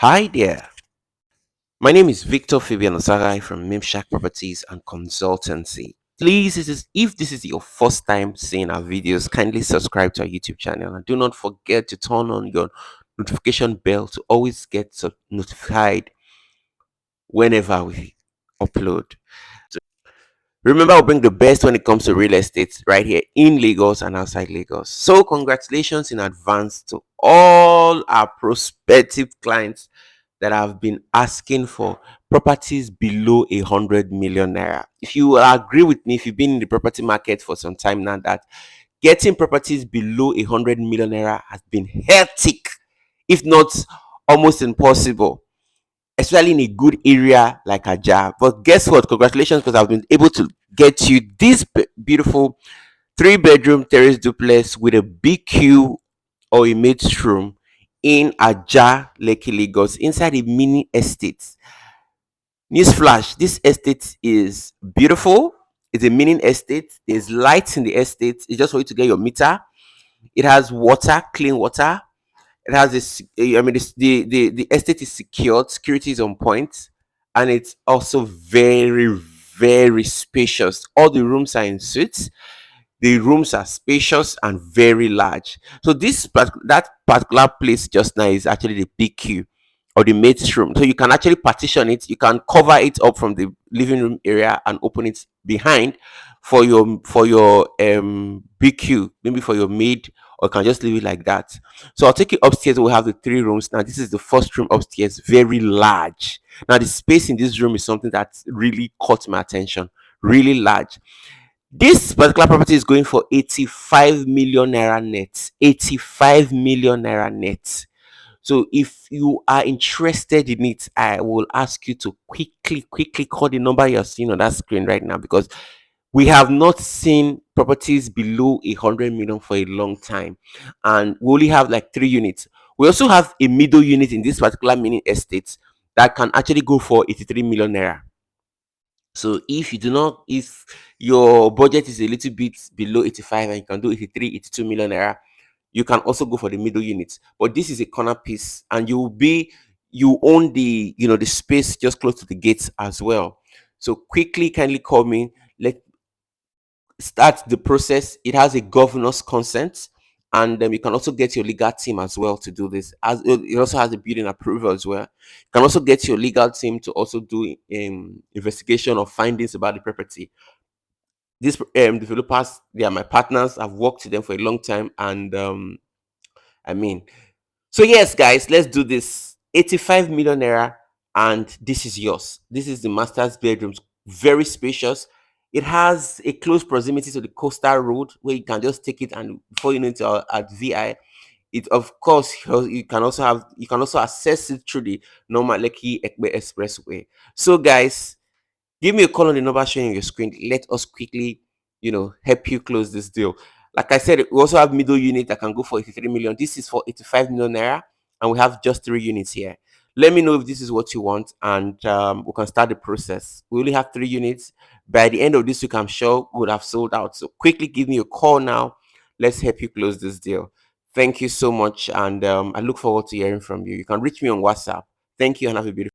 Hi there. My name is Victor Fabian Osagai from Mimshak Properties and Consultancy. Please, if this is your first time seeing our videos, kindly subscribe to our YouTube channel and do not forget to turn on your notification bell to always get notified whenever we upload. Remember, we bring the best when it comes to real estate right here in Lagos and outside Lagos. So, congratulations in advance to all our prospective clients that have been asking for properties below 100 million naira. If you will agree with me, if you've been in the property market for some time now, that getting properties below 100 million naira has been hectic, if not almost impossible, especially in a good area like Ajah. But guess what? Congratulations, because I've been able to get you this beautiful three-bedroom terrace duplex with a BQ or a maid's room in Ajah Lekki Lagos inside a mini estate. Newsflash: this estate is beautiful. It's a mini estate. There's lights in the estate. It's just for you to get your meter. It has water, clean water. It has this. I mean, the estate is secured. Security is on point, and it's also very spacious. All the rooms are in suites. The rooms are spacious and very large. So that particular place just now is actually the PQ or the maid's room. So you can actually partition it. You can cover it up from the living room area and open it behind for your BQ, maybe for your maid, or you can just leave it like that. So I'll take you upstairs. We'll have the three rooms. Now this is the first room upstairs, very large. Now the space in this room is something that really caught my attention. Really large. This particular property is going for 85 million naira net. 85 million naira net. So if you are interested in it, I will ask you to quickly call the number you're seeing on that screen right now, because we have not seen properties below 100 million for a long time, and we only have like three units. We also have a middle unit in this particular mini estate that can actually go for 83 million naira. So if your budget is a little bit below 85 and you can do 83, 82 million naira, you can also go for the middle unit. But this is a corner piece, and you own the space just close to the gates as well. So quickly, kindly call me. Let start the process. It has a governor's consent, and you can also get your legal team as well to do this. As it also has a building approval as well. You can also get your legal team to also do investigation or findings about the property. These developers, they are my partners. I've worked with them for a long time, and I mean, so yes, guys, let's do this. 85 million naira, and this is yours. This is the master's bedrooms. Very spacious. It has a close proximity to the coastal road where you can just take it, and before you know it, at VI. It of course you can also access it through the normal Lekki Ekpe Expressway. So guys, give me a call on the number showing on your screen. Let us quickly, help you close this deal. Like I said, we also have middle unit that can go for 83 million. This is for 85 million naira, and we have just three units here. Let me know if this is what you want, and we can start the process. We only have three units. By the end of this week, I'm sure we would have sold out. So quickly give me a call now. Let's help you close this deal. Thank you so much, and I look forward to hearing from you. You can reach me on WhatsApp. Thank you, and have a beautiful